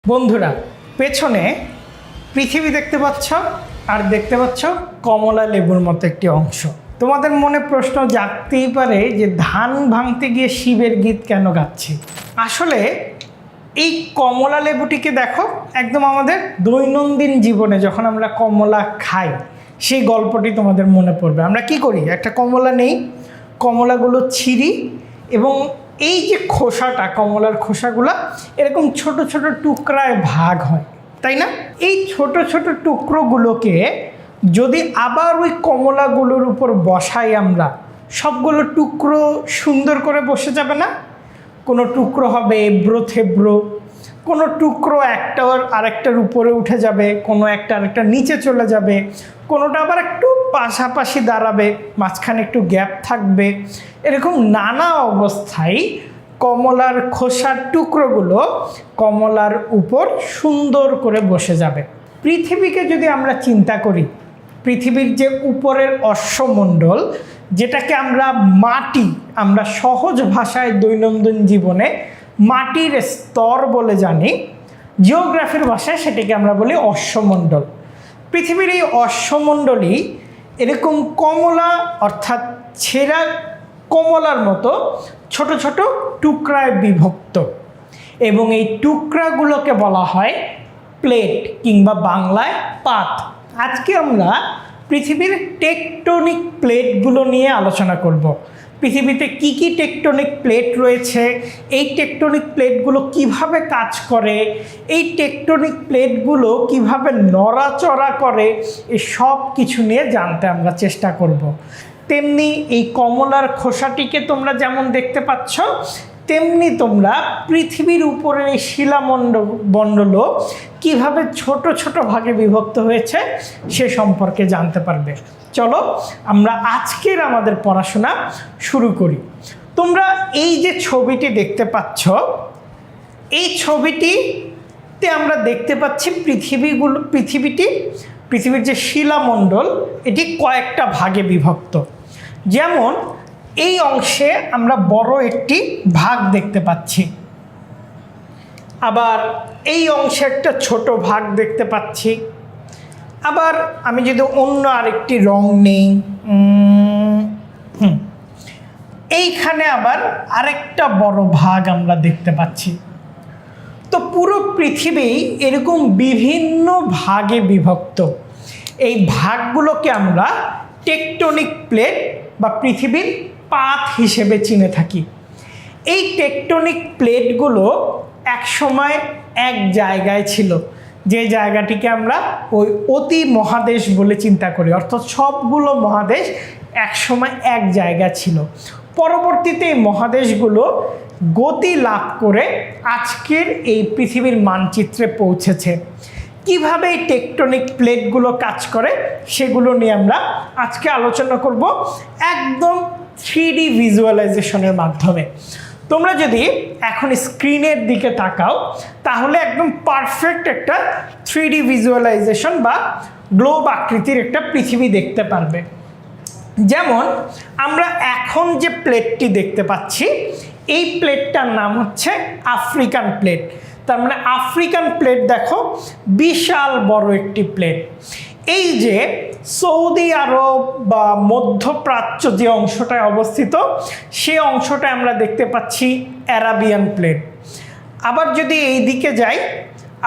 বন্ধুরা, পেছনে পৃথিবী দেখতে পাচ্ছ আর দেখতে পাচ্ছ কমলা লেবুর মতো একটি অংশ। তোমাদের মনে প্রশ্ন জাগতেই পারে যে ধান ভাঙতে গিয়ে শিবের গীত কেন গাচ্ছি। আসলে এই কমলা লেবুটিকে দেখো, একদম আমাদের দৈনন্দিন জীবনে যখন আমরা কমলা খাই সেই গল্পটি তোমাদের মনে পড়বে। আমরা কি করি, একটা কমলা নেই, কমলাগুলো ছিঁড়ি এবং এই যে খোসাটা, কমলার খোসাগুলো এরকম ছোট ছোট টুকরায় ভাগ হয়, তাই না? এই ছোট ছোট টুকরোগুলোকে যদি আবার ওই কমলাগুলোর উপর বসাই আমরা, সবগুলো টুকরো সুন্দর করে বসে যাবে না? কোনো টুকরো হবে এবড়ো থেবড়ো, কোনো টুকরো একটার আরেকটার উপরে উঠে যাবে, কোনো একটা আরেকটা নিচে চলে যাবে, কোনোটা আবার একটু পাশাপাশি দাঁড়াবে, মাঝখানে একটু গ্যাপ থাকবে। এরকম নানা অবস্থায় কমলার খোসার টুকরোগুলো কমলার উপর সুন্দর করে বসে যাবে। পৃথিবীকে যদি আমরা চিন্তা করি, পৃথিবীর যে উপরের অশ্বমণ্ডল, যেটাকে আমরা মাটি, আমরা সহজ ভাষায় দৈনন্দিন জীবনে মাটির স্তর বলে জানি, জিওগ্রাফির ভাষায় সেটাকে আমরা বলি অশ্বমণ্ডল। পৃথিবীর এই অশ্বমণ্ডলই এরকম কমলা, অর্থাৎ ছেঁড়া কমলার মতো ছোট ছোট টুকরায় বিভক্ত, এবং এই টুকরাগুলোকে বলা হয় প্লেট কিংবা বাংলায় পাত। আজকে আমরা পৃথিবীর টেকটনিক প্লেটগুলো নিয়ে আলোচনা করব। পৃথিবীতে কি কি টেকটনিক প্লেট রয়েছে, এই টেকটনিক প্লেটগুলো কিভাবে কাজ করে, এই টেকটনিক প্লেটগুলো কিভাবে নড়াচড়া করে, এই সব কিছু নিয়ে জানতে আমরা চেষ্টা করব। তেমনি এই কমলার খোসাটিকে তোমরা যেমন দেখতে পাচ্ছ, তেমনি তোমরা পৃথিবীর উপরের এই শিলামণ্ডলও কিভাবে ছোট ছোট ভাগে বিভক্ত হয়েছে সে সম্পর্কে জানতে পারবে। চলো আমরা আজকের আমাদের পড়াশোনা শুরু করি। তোমরা এই যে ছবিটি দেখতে পাচ্ছ, এই ছবিটিতে আমরা দেখতে পাচ্ছি পৃথিবীর যে শিলামণ্ডল, এটি কয়েকটা ভাগে বিভক্ত। যেমন এই অংশে আমরা বড় একটি ভাগ দেখতে পাচ্ছি, আবার এই অংশে একটা ছোট ভাগ দেখতে পাচ্ছি, আবার আমি যদি অন্য আরেকটি রং নেই, এইখানে আবার আরেকটা বড় ভাগ আমরা দেখতে পাচ্ছি। তো পুরো পৃথিবী এরকম বিভিন্ন ভাগে বিভক্ত। এই ভাগগুলোকে আমরা টেকটনিক প্লেট বা পৃথিবীর পাত হিসেবে চিনে থাকি। এই টেকটনিক প্লেটগুলো একসময় এক জায়গায় ছিল, যে জায়গাটিকে আমরা ওই অতি মহাদেশ বলে চিন্তা করি, অর্থাৎ সবগুলো মহাদেশ একসময় এক জায়গা ছিল। পরবর্তীতে এই মহাদেশগুলো গতি লাভ করে আজকের এই পৃথিবীর মানচিত্রে পৌঁছেছে। কিভাবে এই টেকটনিক প্লেটগুলো কাজ করে সেগুলো নিয়ে আমরা আজকে আলোচনা করব, একদম 3D ভিজুয়ালাইজেশনের মাধ্যমে। তোমরা যদি এখন স্ক্রিনের দিকে তাকাও, তাহলে একদম পারফেক্ট একটা 3D ভিজুয়ালাইজেশন বা গ্লোব আকৃতির একটা পৃথিবী দেখতে পারবে। যেমন আমরা এখন যে প্লেটটি দেখতে পাচ্ছি, এই প্লেটটার নাম হচ্ছে আফ্রিকান প্লেট। তার মানে আফ্রিকান প্লেট দেখো, বিশাল বড় একটি প্লেট। এই যে সৌদি আরব বা মধ্যপ্রাচ্য যে অংশটায় অবস্থিত, সে অংশটায় আমরা দেখতে পাচ্ছি অ্যারাবিয়ান প্লেট। আবার যদি এই দিকে যাই,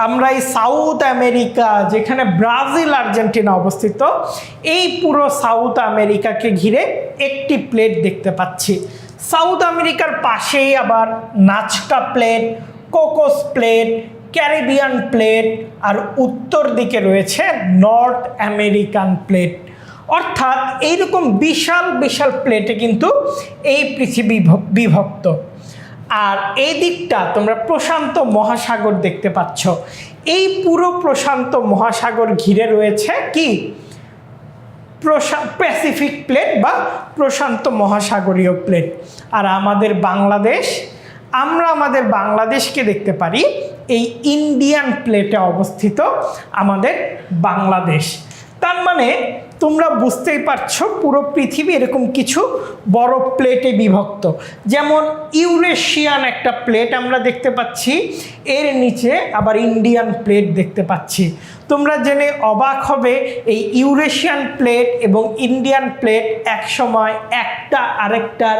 আমরা এই সাউথ আমেরিকা, যেখানে ব্রাজিল আর্জেন্টিনা অবস্থিত, এই পুরো সাউথ আমেরিকাকে ঘিরে একটি প্লেট দেখতে পাচ্ছি। সাউথ আমেরিকার পাশেই আবার Nazca plate, Cocos plate, Caribbean plate, আর উত্তর দিকে রয়েছে নর্থ আমেরিকান প্লেট। অর্থাৎ এইরকম বিশাল বিশাল প্লেটে কিন্তু এই পৃথিবী বিভক্ত। আর এই দিকটা তোমরা প্রশান্ত মহাসাগর দেখতে পাচ্ছ। এই পুরো প্রশান্ত মহাসাগর ঘিরে রয়েছে কি, প্যাসিফিক প্লেট বা প্রশান্ত মহাসাগরীয় প্লেট। আর আমাদের বাংলাদেশ, আমরা আমাদের বাংলাদেশকে দেখতে পারি এই ইন্ডিয়ান প্লেটে অবস্থিত আমাদের বাংলাদেশ। তার মানে তোমরা বুঝতেই পারছো পুরো পৃথিবী এরকম কিছু বড় প্লেটে বিভক্ত। যেমন ইউরেশিয়ান একটা প্লেট আমরা দেখতে পাচ্ছি, এর নিচে আবার ইন্ডিয়ান প্লেট দেখতে পাচ্ছি। তোমরা জেনে অবাক হবে এই ইউরেশিয়ান প্লেট এবং ইন্ডিয়ান প্লেট একসময় একটা আরেকটার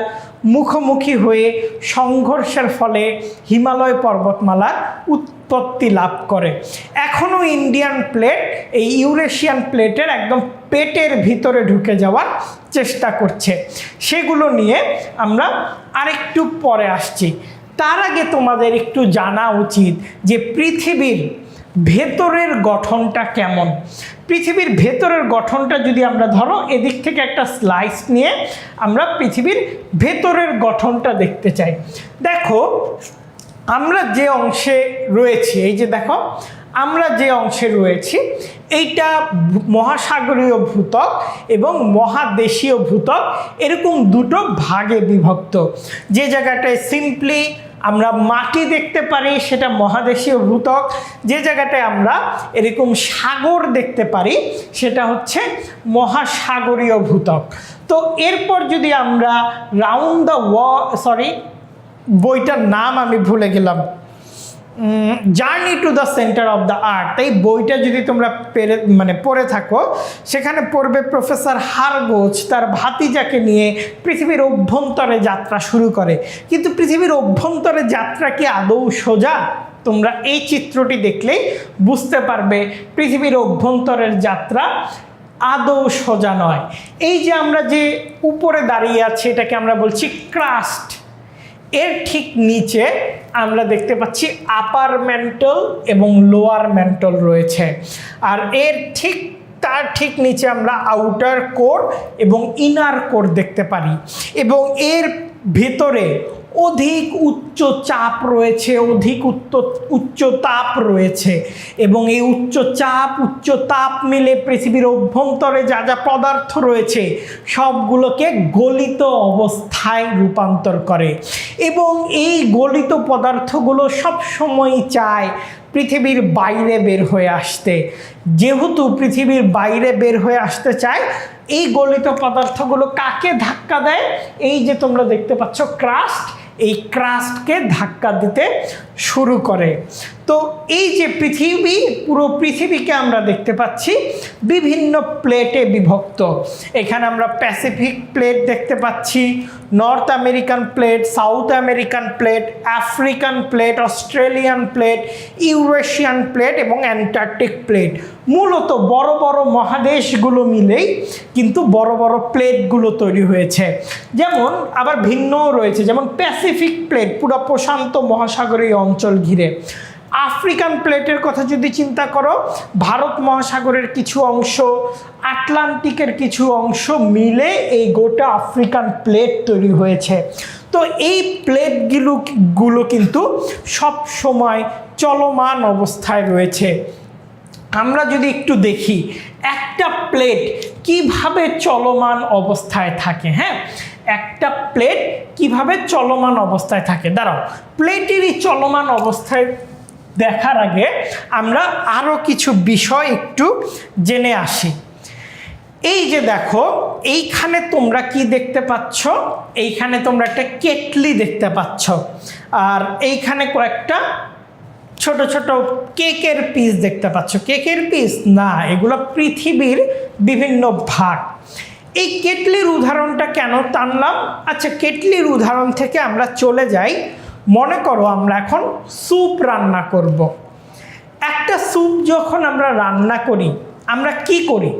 মুখোমুখি হয়ে সংঘর্ষের ফলে হিমালয় পর্বতমালার উৎপত্তি লাভ করে। এখনও ইন্ডিয়ান প্লেট এই ইউরেশিয়ান প্লেটের একদম পেটের ভিতরে ঢুকে যাওয়ার চেষ্টা করছে। সেগুলো নিয়ে আমরা আরেকটু পরে আসছি। তার আগে তোমাদের একটু জানা উচিত যে পৃথিবীর ভেতরের গঠনটা কেমন। পৃথিবীর ভেতরের গঠনটা যদি আমরা ধরো এদিক থেকে একটা স্লাইস নিয়ে আমরা পৃথিবীর ভেতরের গঠনটা দেখতে চাই। দেখো আমরা যে অংশে রয়েছি, এই যে দেখো আমরা যে অংশে রয়েছি এইটা মহাসাগরীয় ভূত্বক এবং মহাদেশীয় ভূত্বক, এরকম দুটো ভাগে বিভক্ত। যে জায়গাটায় সিম্পলি আমরা মাটি দেখতে পারি সেটা মহাদেশীয় ভূত্বক, যে জায়গাটায় আমরা এরকম সাগর দেখতে পারি সেটা হচ্ছে মহাসাগরীয় ভূত্বক। তো এরপর যদি আমরা রাউন্ড দ্য বইটার নাম আমি ভুলে গেলাম, journey to the centre of the earth, এই বইটা যদি তোমরা পড়ে থাকো, সেখানে পড়বে প্রফেসর হারগোজ তার ভাতিজাকে নিয়ে পৃথিবীর অভ্যন্তরে যাত্রা শুরু করে। কিন্তু পৃথিবীর অভ্যন্তরে যাত্রা কি আদৌ সোজা? তোমরা এই চিত্রটি দেখলেই বুঝতে পারবে পৃথিবীর অভ্যন্তরের যাত্রা আদৌ সোজা নয়। এই যে আমরা যে উপরে দাঁড়িয়ে আছি এটাকে আমরা বলছি ক্রাস্ট। এর ঠিক নিচে আমরা দেখতে পাচ্ছি আপার ম্যান্টল এবং লোয়ার ম্যান্টল রয়েছে, আর এর তার ঠিক নিচে আমরা আউটার কোর এবং ইনার কোর দেখতে পারি। এবং এর ভেতরে অধিক উচ্চ চাপ রয়েছে, অধিক উচ্চ তাপ রয়েছে, এবং এই উচ্চ চাপ উচ্চ তাপ মিলে পৃথিবীর অভ্যন্তরে যা যা পদার্থ রয়েছে সবগুলোকে গলিত অবস্থায় রূপান্তর করে। এবং এই গলিত পদার্থগুলো সবসময় চায় পৃথিবীর বাইরে বের হয়ে আসতে। যেহেতু পৃথিবীর বাইরে বের হয়ে আসতে চায়, এই গলিত পদার্থগুলো কাকে ধাক্কা দেয়? এই যে তোমরা দেখতে পাচ্ছ ক্রাস্ট, এই ক্রাস্টকে ধাক্কা দিতে শুরু করে। তো এই যে পৃথিবী, পুরো পৃথিবীকে আমরা দেখতে পাচ্ছি বিভিন্ন প্লেটে বিভক্ত। এখানে আমরা প্যাসিফিক প্লেট দেখতে পাচ্ছি, north American plate, south American plate, African plate, Australian plate, Eurasian plate এবং অ্যান্টার্কটিক প্লেট। মূলত বড় বড় মহাদেশগুলো মিলেই কিন্তু বড় বড় প্লেটগুলো তৈরি হয়েছে। যেমন আবার ভিন্নও রয়েছে, যেমন প্যাসিফিক প্লেট পুরো প্রশান্ত মহাসাগরীয় অঞ্চল ঘিরে। আফ্রিকান প্লেটের কথা যদি চিন্তা করো, ভারত মহাসাগরের কিছু অংশ, আটলান্টিকের কিছু অংশ মিলে এই গোটা আফ্রিকান প্লেট তৈরি হয়েছে। তো এই প্লেটগুলো কিন্তু সব সময় চলমান অবস্থায় রয়েছে। আমরা যদি একটু দেখি একটা প্লেট কিভাবে চলমান অবস্থায় থাকে, হ্যাঁ, একটা প্লেট কিভাবে চলমান অবস্থায় থাকে। দাঁড়াও, প্লেটেরই চলমান অবস্থায় দেখার আগে আমরা আরও কিছু বিষয় একটু জেনে আসি। এই যে দেখো, এইখানে তোমরা কি দেখতে পাচ্ছ? এইখানে তোমরা একটা কেটলি দেখতে পাচ্ছ, আর এইখানে কয়েকটা ছোট ছোট কেকের পিস দেখতে পাচ্ছ। কেকের পিস না, এগুলো পৃথিবীর বিভিন্ন ভাগ। এই কেটলির উদাহরণটা কেন টানলাম? আচ্ছা, কেটলির উদাহরণ থেকে আমরা চলে যাই। মনে করো আমরা এখন স্যুপ রান্না করব। একটা স্যুপ যখন আমরা রান্না করি, আমরা কি করি?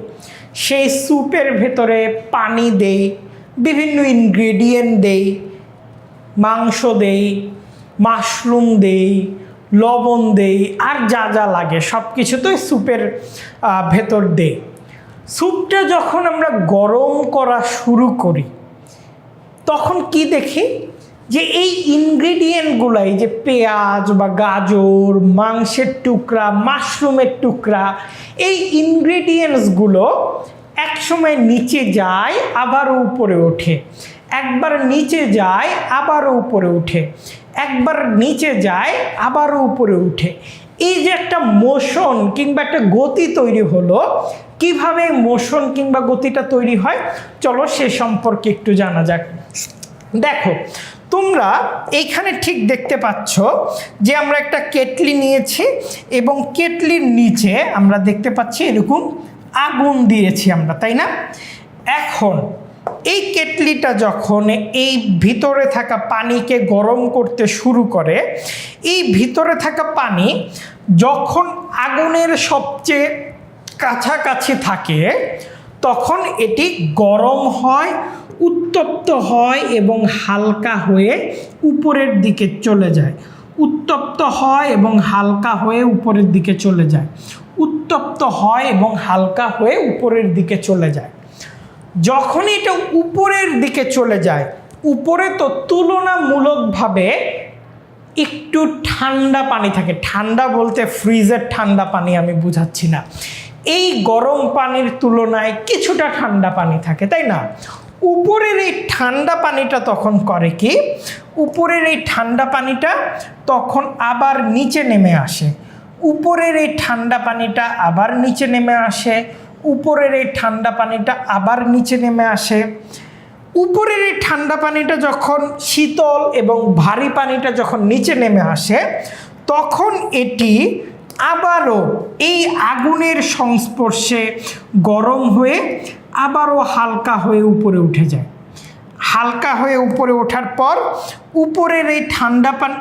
সেই স্যুপের ভেতরে পানি দেই, বিভিন্ন ইনগ্রেডিয়েন্ট দেই, মাংস দেই, মাশরুম দেই, লবণ দেই, আর যা যা লাগে সব কিছু তো স্যুপের ভেতর দেই। স্যুপটা যখন আমরা গরম করা শুরু করি তখন কি দেখি? যে এই ইনগ্রেডিয়েন্টগুলো, এই যে পেঁয়াজ বা গাজর, মাংসের টুকরা, মাশরুমের টুকরা, এই ইনগ্রেডিয়েন্টসগুলো একসময় নিচে যায় আবারও উপরে ওঠে, একবার নিচে যায় আবারও উপরে ওঠে, একবার নিচে যায় আবারও উপরে উঠে। এই যে একটা মোশন কিংবা একটা গতি তৈরি হলো, কিভাবে মোশন কিংবা গতিটা তৈরি হয়, চলো সে সম্পর্কে একটু জানা যাক। দেখো তোমরা এইখানে ঠিক দেখতে পাচ্ছ যে আমরা একটা কেটলি নিয়েছি এবং কেটলির নিচে আমরা দেখতে পাচ্ছি এরকম আগুন দিয়েছি আমরা, তাই না? এখন এই কেটলিটা যখন এই ভিতরে থাকা পানিকে গরম করতে শুরু করে, এই ভিতরে থাকা পানি যখন আগুনের সবচেয়ে কাছাকাছি থাকে তখন এটি গরম হয়, উত্তপ্ত হয় এবং হালকা হয়ে উপরের দিকে চলে যায়। উত্তপ্ত হয় এবং হালকা হয়ে উপরের দিকে চলে যায়। উত্তপ্ত হয় এবং হালকা হয়ে উপরের দিকে চলে যায়। যখন এটা উপরের দিকে চলে যায়, উপরে তো তুলনামূলকভাবে একটু ঠান্ডা পানি থাকে। ঠান্ডা বলতে ফ্রিজের ঠান্ডা পানি আমি বুঝাচ্ছি না, এই গরম পানির তুলনায় কিছুটা ঠান্ডা পানি থাকে, তাই না? উপরের এই ঠান্ডা পানিটা তখন করে কি, উপরের এই ঠান্ডা পানিটা তখন আবার নিচে নেমে আসে। উপরের এই ঠান্ডা পানিটা আবার নিচে নেমে আসে। উপরের এই ঠান্ডা পানিটা আবার নিচে নেমে আসে। উপরের এই ঠান্ডা পানিটা যখন শীতল এবং ভারী পানিটা যখন নিচে নেমে আসে তখন এটি আবারও এই আগুনের সংস্পর্শে গরম হয়ে আবারও হালকা হয়ে উপরে উঠে যায়। হালকা হয়ে উপরে ওঠার পর উপরের এই ঠান্ডা পানি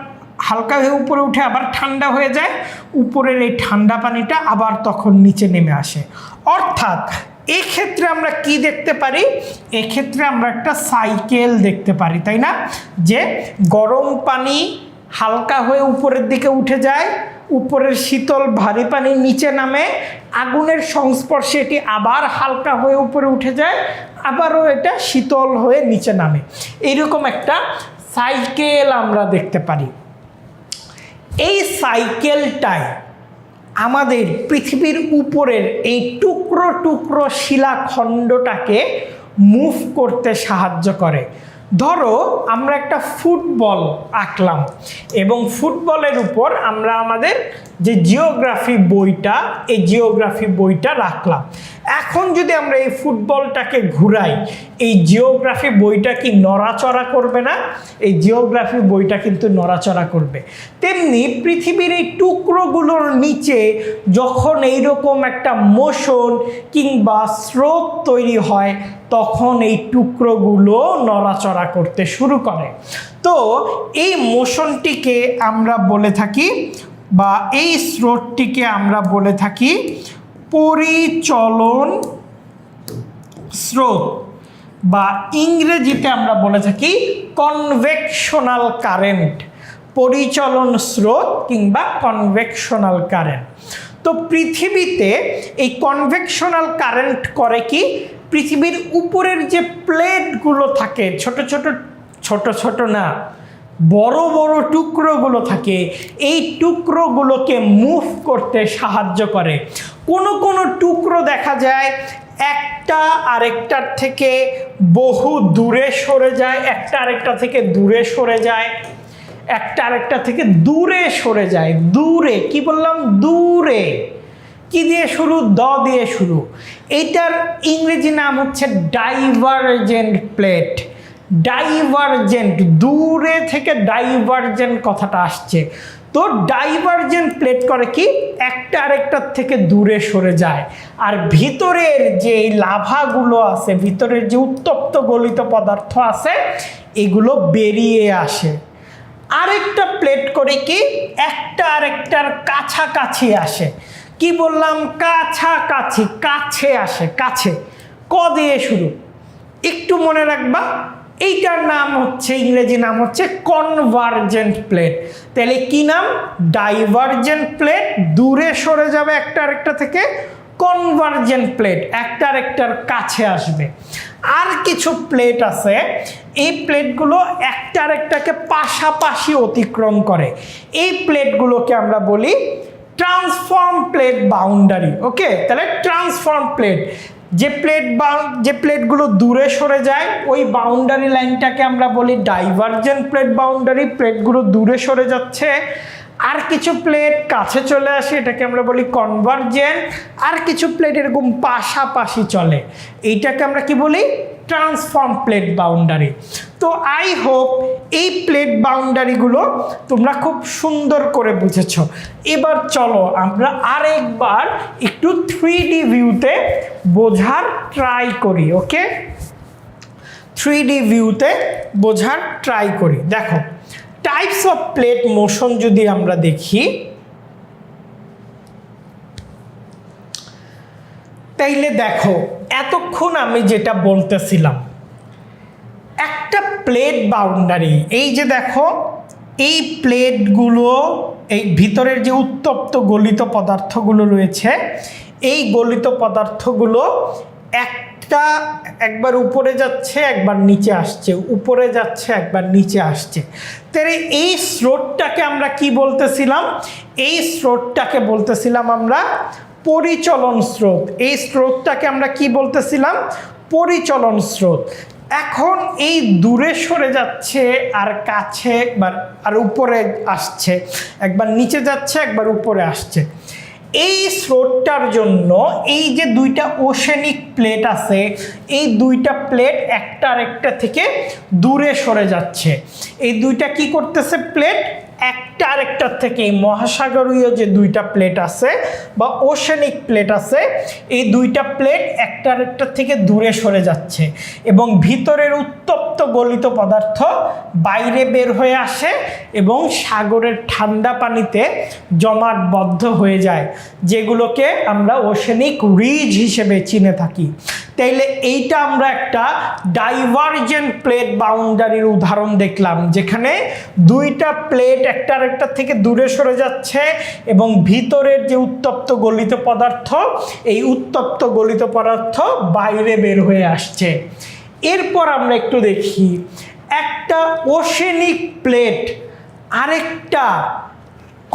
হালকা হয়ে উপরে উঠে আবার ঠান্ডা হয়ে যায়। উপরের এই ঠান্ডা পানিটা আবার তখন নিচে নেমে আসে। অর্থাৎ এক্ষেত্রে আমরা কি দেখতে পারি, এক্ষেত্রে আমরা একটা সাইকেল দেখতে পারি, তাই না? যে গরম পানি হালকা হয়ে উপরের দিকে উঠে যায়, উপরের শীতল ভারী পানি নিচে নামে, আগুনের সংস্পর্শে এটি আবার হালকা হয়ে উপরে উঠে যায়, আবারও এটা শীতল হয়ে নিচে নামে। এইরকম একটা সাইকেল আমরা দেখতে পারি। এই সাইকেলটাই আমাদের পৃথিবীর উপরের এই টুকরো টুকরো শিলাখণ্ডটাকে মুভ করতে সাহায্য করে। ধরো আমরা একটা ফুটবল আঁকলাম এবং ফুটবলের উপর আমরা আমাদের যে জিওগ্রাফি বইটা, এই জিওগ্রাফি বইটা রাখলাম। এখন যদি আমরা এই ফুটবলটাকে ঘুরাই, এই জিওগ্রাফি বইটা কি নড়াচড়া করবে না? এই জিওগ্রাফি বইটা কিন্তু নড়াচড়া করবে। তেমনি পৃথিবীর এই টুকরোগুলোর নিচে যখন এইরকম একটা মোশন কিংবা স্রোত তৈরি হয় তখন এই টুকরোগুলো নড়াচড়া করতে শুরু করে। তো এই মোশনটিকে আমরা বলে থাকি বা এই স্রোতটিকে আমরা বলে থাকি পরিচলন স্রোত, বা ইংরেজিতে আমরা বলে থাকি কনভেকশনাল কারেন্ট। পরিচলন স্রোত কিংবা কনভেকশনাল কারেন্ট। তো পৃথিবীতে এই কনভেকশনাল কারেন্ট করে কি, পৃথিবীর উপরের যে প্লেটগুলো থাকে, ছোট ছোট না, বড় বড় টুকরোগুলো থাকে, এই টুকরোগুলোকে মুভ করতে সাহায্য করে। কোনো টুকরো দেখা যায় একটা আরেকটার থেকে বহু দূরে সরে যায়, একটা আরেকটা থেকে দূরে সরে যায়, একটা আরেকটা থেকে দূরে সরে যায়। দূরে, কি বললাম? দূরে। কি দিয়ে শুরু? দ দিয়ে শুরু। এইটার ইংরেজি নাম হচ্ছে ডাইভারজেন্ট প্লেট। ডাইভারজেন্ট, দূরে থেকে ডাইভারজেন্ট কথাটা আসছে। তো ডাইভারজেন্ট প্লেট করে কি, একটা আরেকটার থেকে দূরে সরে যায়। আর ভিতরের যে লাভাগুলো আছে, ভিতরের যে উত্তপ্ত গলিত পদার্থ আছে, এগুলো বেরিয়ে আসে। আরেকটা প্লেট করে কি, একটা আরেকটার কাছাকাছি আসে। কি বললাম? কাছাকাছি, কাছে আসে, কাছে। ক দিয়ে শুরু, একটু মনে রাখবা। এইটার নাম হচ্ছে, ইংরেজি নাম হচ্ছে কনভার্জেন্ট প্লেট। তাহলে কি নাম? ডাইভারজেন্ট প্লেট, দূরে সরে যাবে একটা আরেকটা থেকে। কনভার্জেন্ট প্লেট, একটা আরেকটার কাছে আসবে। আর কিছু প্লেট আছে, এই প্লেটগুলো একটা আরেকটাকে পাশাপাশি অতিক্রম করে। এই প্লেটগুলোকে আমরা বলি ট্রান্সফর্ম প্লেট বাউন্ডারি। ওকে, তাহলে ট্রান্সফর্ম প্লেট, যে প্লেটগুলো দূরে সরে যায় ওই বাউন্ডারি লাইনটাকে আমরা বলি ডাইভারজেন্ট প্লেট বাউন্ডারি। প্লেটগুলো দূরে সরে যাচ্ছে, আর কিছু প্লেট কাছে চলে আসে, এটাকে আমরা বলি কনভার্জেন্ট। আর কিছু প্লেট এরকম পাশাপাশি চলে, এইটাকে আমরা কি বলি? Transform plate boundary. তো আই হোপ এই প্লেট বাউন্ডারিগুলো তোমরা খুব সুন্দর করে বুঝেছ। এবার চলো আমরা আরেকবার একটু 3D ভিউতে বোঝার ট্রাই করি। ওকে, 3D ভিউতে বোঝার ট্রাই করি। দেখো, টাইপস অফ প্লেট মোশন যদি আমরা দেখি, তাইলে দেখো এতক্ষণ আমি যেটা বলতেছিলাম, একটা প্লেট বাউন্ডারি, এই যে দেখো এই প্লেটগুলো, এই ভিতরের যে উত্তপ্ত গলিত পদার্থগুলো রয়েছে, এই গলিত পদার্থগুলো একবার উপরে যাচ্ছে, একবার নিচে আসছে, উপরে যাচ্ছে, একবার নিচে আসছে। তাহলে এই স্রোতটাকে আমরা কি বলতেছিলাম? এই স্রোতটাকে বলতেছিলাম আমরা পরিচলন স্রোত। এই স্রোতটাকে আমরা কি বলতেছিলাম? পরিচলন স্রোত। এখন এই দূরে সরে যাচ্ছে, আর কাছে একবার, আর উপরে আসছে, একবার নিচে যাচ্ছে, একবার উপরে আসছে। এই স্রোতটার জন্য এই যে দুইটা ওশেনিক প্লেট আছে, এই দুইটা প্লেট একটা আরেকটা থেকে দূরে সরে যাচ্ছে। এই দুইটা কি করতেছে? প্লেট একটা আরেকটার থেকে, এই মহাসাগরীয় যে দুইটা প্লেট আছে বা ওশেনিক প্লেট আছে, এই দুইটা প্লেট একটা আরেকটার থেকে দূরে সরে যাচ্ছে এবং ভিতরের উত্তপ্ত গলিত পদার্থ বাইরে বের হয়ে আসে এবং সাগরের ঠান্ডা পানিতে জমাটবদ্ধ হয়ে যায়, যেগুলোকে আমরা ওশেনিক রিজ হিসেবে চিনে থাকি। তাইলে এইটা আমরা একটা ডাইভারজেন্ট প্লেট বাউন্ডারির উদাহরণ দেখলাম, যেখানে দুইটা প্লেট একটা আরেকটা থেকে দূরে সরে যাচ্ছে এবং ভিতরের যে উত্তপ্ত গলিত পদার্থ, এই উত্তপ্ত গলিত পদার্থ বাইরে বের হয়ে আসছে। এরপর আমরা একটু দেখি, একটা ওশেনিক প্লেট আরেকটা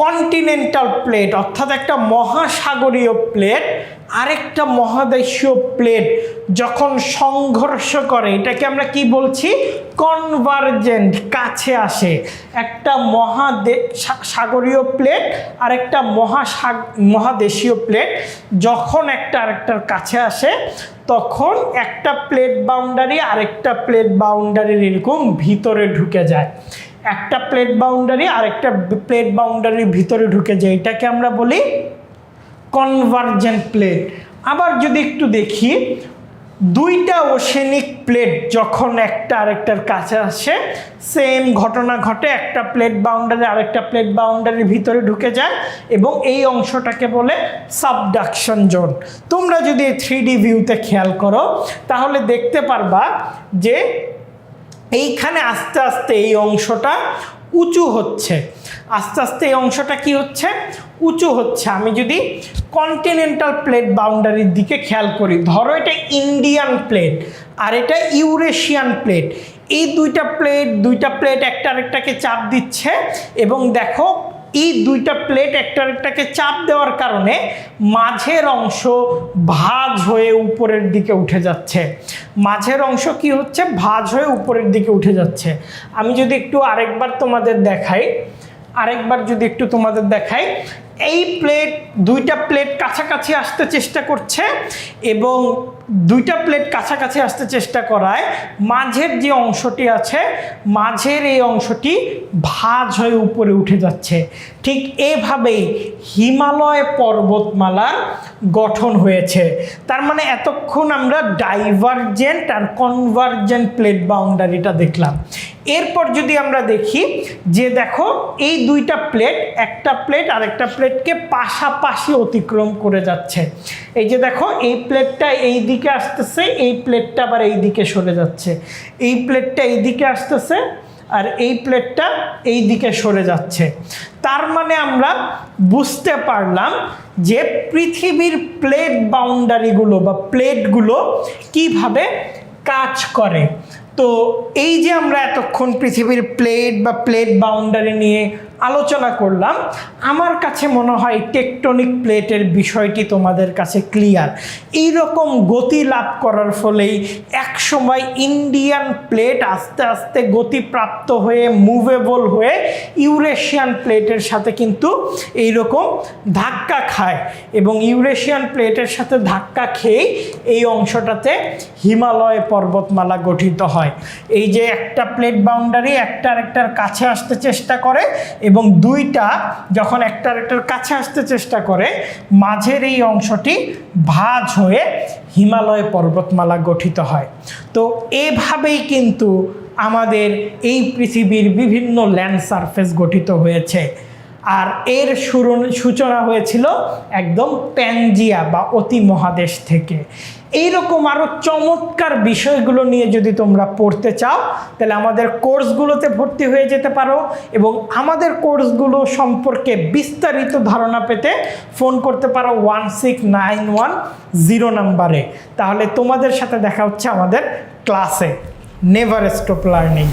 কন্টিনেন্টাল প্লেট, অর্থাৎ একটা মহাসাগরীয় প্লেট আরেকটা মহাদেশীয় প্লেট যখন সংঘর্ষ করে, এটাকে আমরা কি বলছি? কনভার্জেন্ট, কাছে আসে। একটা সাগরীয় প্লেট আর একটা মহাদেশীয় প্লেট যখন একটা আরেকটার কাছে আসে, তখন একটা প্লেট বাউন্ডারি আরেকটা প্লেট বাউন্ডারির এরকম ভিতরে ঢুকে যায়। একটা প্লেট বাউন্ডারি আরেকটা প্লেট বাউন্ডারির ভিতরে ঢুকে যায়, এটাকে আমরা বলি কনভার্জেন্ট প্লেট। আবার যদি একটু দেখি, দুইটা ওশেনিক প্লেট যখন একটা আরেকটার কাছে আসে, সেম ঘটনা ঘটে, একটা প্লেট বাউন্ডারি আরেকটা প্লেট বাউন্ডারির ভিতরে ঢুকে যায় এবং এই অংশটাকে বলে সাবডাকশন জোন। তোমরা যদি 3D ভিউতে খেয়াল করো তাহলে দেখতে পারবা যে এইখানে আস্তে আস্তে এই অংশটা উঁচু হচ্ছে, আস্তে আস্তে এই অংশটা কি হচ্ছে? উঁচু হচ্ছে। আমি যদি কন্টিনেন্টাল প্লেট বাউন্ডারির দিকে খেয়াল করি, ধরো এটা ইন্ডিয়ান প্লেট আর এটা ইউরেশিয়ান প্লেট, এই দুইটা প্লেট একটা আরেকটাকে চাপ দিচ্ছে এবং দেখো এই দুইটা প্লেট একটা আরেকটাকে চাপ দেওয়ার কারণে মাঝের অংশ ভাঁজ হয়ে উপরের দিকে উঠে যাচ্ছে। মাঝের অংশ কি হচ্ছে? ভাঁজ হয়ে উপরের দিকে উঠে যাচ্ছে। আমি যদি একটু আরেকবার তোমাদের দেখাই, এই দুইটা প্লেট কাছাকাছি আসতে চেষ্টা করছে এবং দুইটা প্লেট কাছাকাছি আসতে চেষ্টা করায় মাঝের যে অংশটি আছে, মাঝের এই অংশটি ভাঁজ হয়ে উপরে উঠে যাচ্ছে। ঠিক এভাবেই হিমালয় পর্বতমালার গঠন হয়েছে। তার মানে এতক্ষণ আমরা ডাইভারজেন্ট আর কনভার্জেন্ট প্লেট বাউন্ডারিটা দেখলাম। এরপর যদি আমরা দেখি যে দেখো এই দুইটা প্লেট, একটা প্লেট আরেকটা প্লেটকে পাশাপাশি অতিক্রম করে যাচ্ছে। এই যে দেখো এই প্লেটটা এই দিকে আসতেছে, এই প্লেটটা আবার এই দিকে সরে যাচ্ছে, এই প্লেটটা এই দিকে আসতেছে আর এই প্লেটটা এই দিকে সরে যাচ্ছে। তার মানে আমরা বুঝতে পারলাম যে পৃথিবীর প্লেট বাউন্ডারিগুলো বা প্লেটগুলো কিভাবে কাজ করে। তো এই যে আমরা এতক্ষণ পৃথিবীর প্লেট বা প্লেট বাউন্ডারি নিয়ে আলোচনা করলাম, আমার কাছে মনে হয় টেকটনিক প্লেটের বিষয়টি তোমাদের কাছে ক্লিয়ার। এইরকম গতি লাভ করার ফলেই একসময় ইন্ডিয়ান প্লেট আস্তে আস্তে গতিপ্রাপ্ত হয়ে মুভেবল হয়ে ইউরেশিয়ান প্লেটের সাথে কিন্তু এইরকম ধাক্কা খায়, এবং ইউরেশিয়ান প্লেটের সাথে ধাক্কা খেয়েই এই অংশটাতে হিমালয় পর্বতমালা গঠিত হয়। এই যে একটা প্লেট বাউন্ডারি একটা আরেকটার কাছে আসতে চেষ্টা করে, এবং দুইটা যখন একটা আরেকটার কাছে আসতে চেষ্টা করে, মাঝের এই অংশটি ভাঁজ হয়ে হিমালয় পর্বতমালা গঠিত হয়। তো এভাবেই কিন্তু আমাদের এই পৃথিবীর বিভিন্ন ল্যান্ড সারফেস গঠিত হয়েছে। আর এর সূচনা হয়েছিল একদম প্যানজিয়া বা অতি মহাদেশ থেকে। এইরকম আরও চমৎকার বিষয়গুলো নিয়ে যদি তোমরা পড়তে চাও, তাহলে আমাদের কোর্সগুলোতে ভর্তি হয়ে যেতে পারো, এবং আমাদের কোর্সগুলো সম্পর্কে বিস্তারিত ধারণা পেতে ফোন করতে পারো 1691 নাম্বারে। তাহলে তোমাদের সাথে দেখা হচ্ছে আমাদের ক্লাসে। Never stop learning.